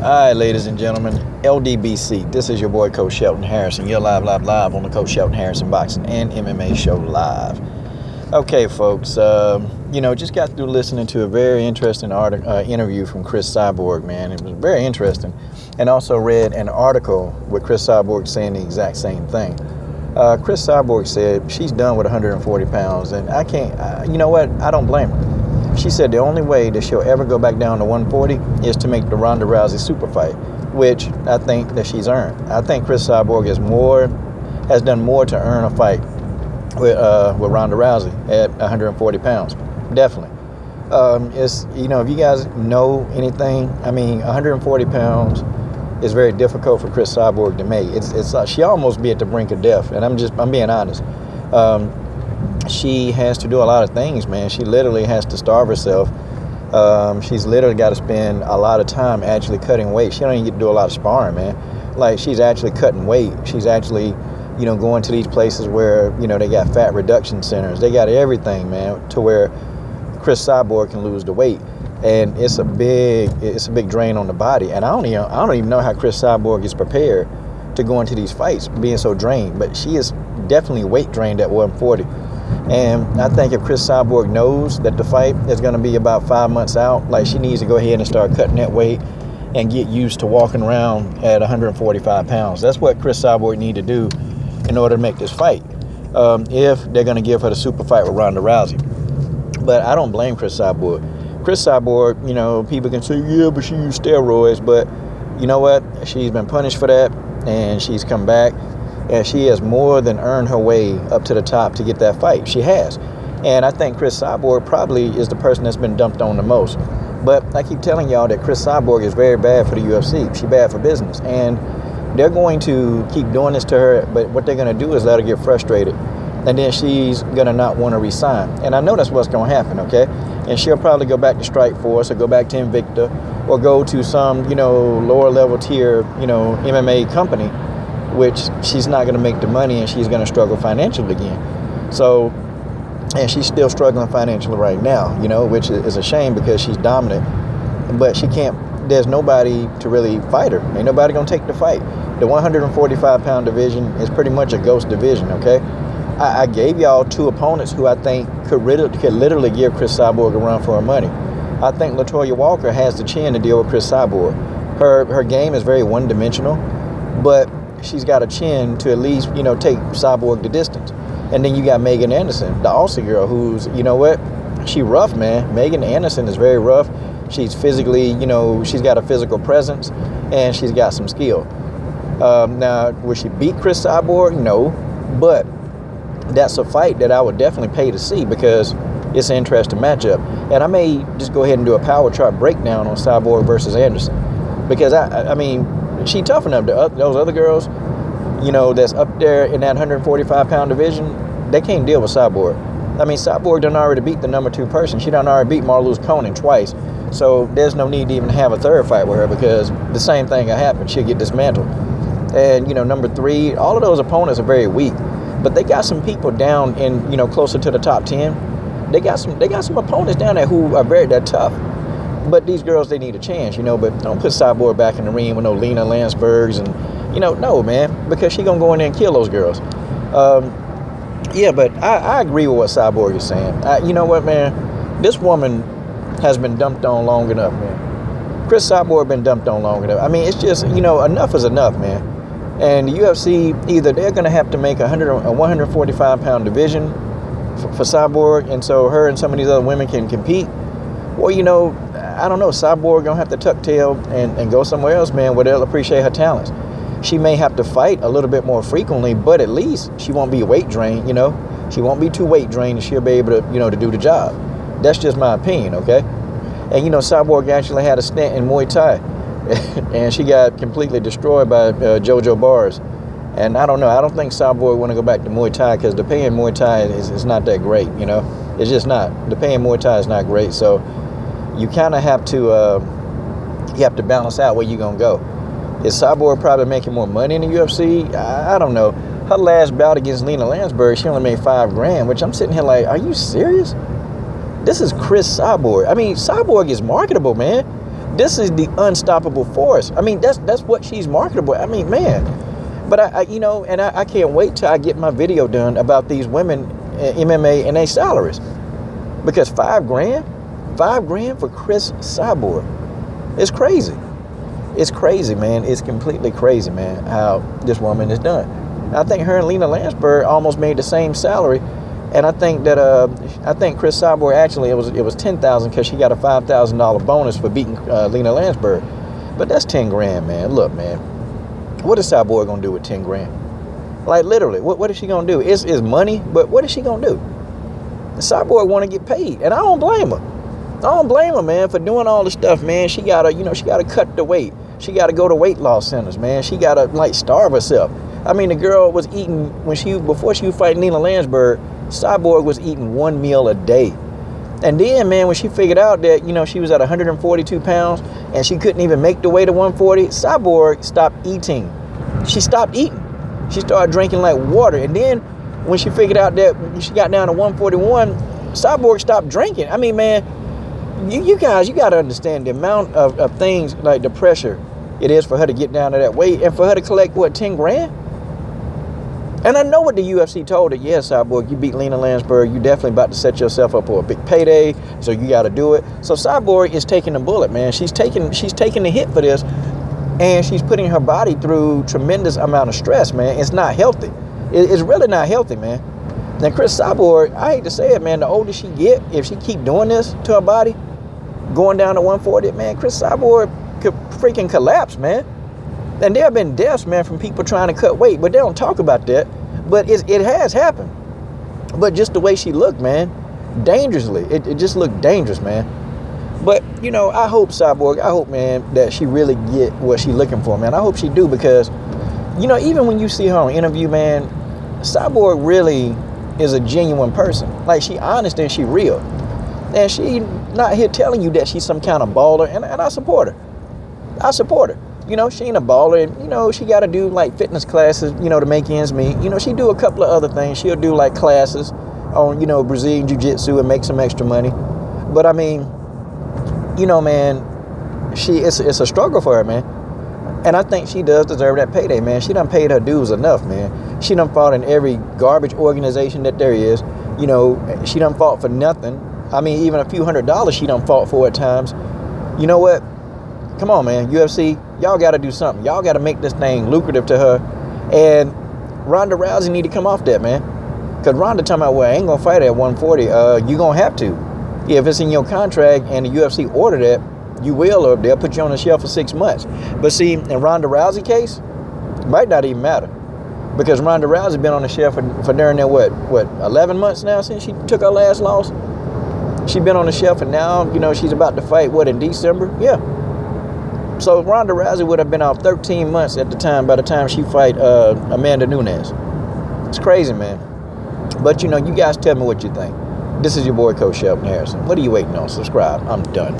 All right, ladies and gentlemen, LDBC. This is your boy, Coach Shelton Harrison. You're live on the Coach Shelton Harrison Boxing and MMA Show live. Okay, folks, just got through listening to a very interesting interview from Cris Cyborg, man. It was very interesting. And also read an article with Cris Cyborg saying the exact same thing. Cris Cyborg said she's done with 140 pounds, and I can't, you know what? I don't blame her. She said the only way that she'll ever go back down to 140 is to make the Ronda Rousey super fight, which I think that she's earned. I think Cris Cyborg has done more to earn a fight with Ronda Rousey at 140 pounds. Definitely. If you guys know anything, 140 pounds is very difficult for Cris Cyborg to make. It's like she almost be at the brink of death, and I'm being honest. She has to do a lot of things, man. She literally has to starve herself. She's literally got to spend a lot of time actually cutting weight. She don't even get to do a lot of sparring, man. Like, she's actually cutting weight. She's actually, going to these places where, they got fat reduction centers. They got everything, man, to where Cris Cyborg can lose the weight. And it's a big drain on the body. And I don't even know how Cris Cyborg is prepared to go into these fights being so drained. But she is definitely weight drained at 140. And I think if Cris Cyborg knows that the fight is going to be about 5 months out, like, she needs to go ahead and start cutting that weight and get used to walking around at 145 pounds. That's what Cris Cyborg need to do in order to make this fight, if they're going to give her the super fight with Ronda Rousey. But I don't blame Cris Cyborg. Cris Cyborg, people can say, yeah, but she used steroids. But you know what? She's been punished for that, and she's come back. And she has more than earned her way up to the top to get that fight. She has. And I think Cris Cyborg probably is the person that's been dumped on the most. But I keep telling y'all that Cris Cyborg is very bad for the UFC. She's bad for business. And they're going to keep doing this to her. But what they're going to do is let her get frustrated. And then she's going to not want to resign. And I know that's what's going to happen, okay? And she'll probably go back to Strikeforce or go back to Invicta or go to some, lower level tier, MMA company, which she's not going to make the money, and she's going to struggle financially again. So, and she's still struggling financially right now, which is a shame because she's dominant. But she can't, there's nobody to really fight her. Ain't nobody going to take the fight. The 145-pound division is pretty much a ghost division, okay? I gave y'all two opponents who I think could literally give Cris Cyborg a run for her money. I think LaToya Walker has the chin to deal with Cris Cyborg. Her game is very one-dimensional, but she's got a chin to at least, take Cyborg the distance. And then you got Megan Anderson, the Aussie girl, who's, she rough, man. Megan Anderson is very rough. She's physically, she's got a physical presence, and she's got some skill. Now, will she beat Cris Cyborg? No. But that's a fight that I would definitely pay to see because it's an interesting matchup. And I may just go ahead and do a power chart breakdown on Cyborg versus Anderson. Because, she tough enough. Those other girls, that's up there in that 145-pound division, they can't deal with Cyborg. Cyborg done already beat the number 2 person. She done already beat Marloes Conan twice. So there's no need to even have a third fight with her because the same thing will happen. She'll get dismantled. And, number 3, all of those opponents are very weak. But they got some people down in, closer to the top 10. They got some opponents down there who are very tough. But these girls, they need a chance, but don't put Cyborg back in the ring with no Lena Landsbergs and, no, man, because she going to go in there and kill those girls. But I agree with what Cyborg is saying. You know what, man? This woman has been dumped on long enough, man. Cris Cyborg been dumped on long enough. It's just, enough is enough, man. And the UFC, either they're going to have to make a 145-pound division for Cyborg, and so her and some of these other women can compete. Or, I don't know, Cyborg going to have to tuck tail and go somewhere else, man, where they'll appreciate her talents. She may have to fight a little bit more frequently, but at least she won't be weight drained, She won't be too weight drained, and she'll be able to, to do the job. That's just my opinion, okay? And, Cyborg actually had a stint in Muay Thai, and she got completely destroyed by JoJo Bars. And I don't know, I don't think Cyborg want to go back to Muay Thai because the pay in Muay Thai is not that great, It's just not. The pay in Muay Thai is not great, so you kind of have to balance out where you're going to go. Is Cyborg probably making more money in the UFC? I don't know. Her last bout against Lena Landsberg, she only made $5,000, which I'm sitting here like, are you serious? This is Cris Cyborg. Cyborg is marketable, man. This is the unstoppable force. I mean, that's what she's marketable. I mean, man. But I can't wait till I get my video done about these women in MMA and their salaries. Because $5,000 for Cris Cyborg. It's crazy. It's crazy, man. It's completely crazy, man, how this woman is done. I think her and Lena Landsberg almost made the same salary. And I think Cris Cyborg actually it was $10,000 because she got a $5,000 bonus for beating Lena Landsberg. But that's $10,000, man. Look, man, what is Cyborg gonna do with $10,000? Like literally, what is she gonna do? It's money, but what is she gonna do? Cyborg want to get paid, and I don't blame her. I don't blame her, man, for doing all the stuff, man. She gotta cut the weight. She gotta go to weight loss centers, man. She gotta starve herself. I mean, the girl was eating before she was fighting Lena Landsberg. Cyborg was eating 1 meal a day. And then, man, when she figured out that, she was at 142 pounds and she couldn't even make the way to 140, Cyborg stopped eating. She stopped eating. She started drinking like water. And then when she figured out that when she got down to 141, Cyborg stopped drinking. I mean, man, you guys, you got to understand the amount of things, like the pressure it is for her to get down to that weight and for her to collect, $10,000? And I know what the UFC told her. Yeah, Cyborg, you beat Lena Landsberg. You definitely about to set yourself up for a big payday. So you got to do it. So Cyborg is taking the bullet, man. She's taking the hit for this, and she's putting her body through tremendous amount of stress, man. It's not healthy. It's really not healthy, man. Now, Cris Cyborg, I hate to say it, man. The older she get, if she keep doing this to her body, going down to 140, man, Cris Cyborg could freaking collapse, man. And there have been deaths, man, from people trying to cut weight, but they don't talk about that. But it has happened. But just the way she looked, man, dangerously. It just looked dangerous, man. But, I hope Cyborg, man, that she really get what she's looking for, man. I hope she do because, even when you see her on interview, man, Cyborg really is a genuine person. Like, she honest and she real. And she not here telling you that she's some kind of baller, and I support her. I support her. She ain't a baller, and, she got to do, fitness classes, to make ends meet. she do a couple of other things. She'll do, classes on, Brazilian Jiu-Jitsu and make some extra money. But, I mean, man, it's a struggle for her, man. And I think she does deserve that payday, man. She done paid her dues enough, man. She done fought in every garbage organization that there is. She done fought for nothing. I mean, even a few $100s she done fought for at times. You know what? Come on, man. UFC, y'all got to do something. Y'all got to make this thing lucrative to her. And Ronda Rousey need to come off that, man. Because Ronda talking about, well, I ain't going to fight at 140. You going to have to. Yeah, if it's in your contract and the UFC order that, you will, or they'll put you on the shelf for 6 months. But see, in Ronda Rousey case, it might not even matter. Because Ronda Rousey been on the shelf for during their, 11 months now since she took her last loss? She been on the shelf, and now, she's about to fight, in December? Yeah. So Ronda Rousey would have been off 13 months at the time by the time she fight Amanda Nunes. It's crazy, man. But, you guys tell me what you think. This is your boy, Coach Shelton Harrison. What are you waiting on? Subscribe. I'm done.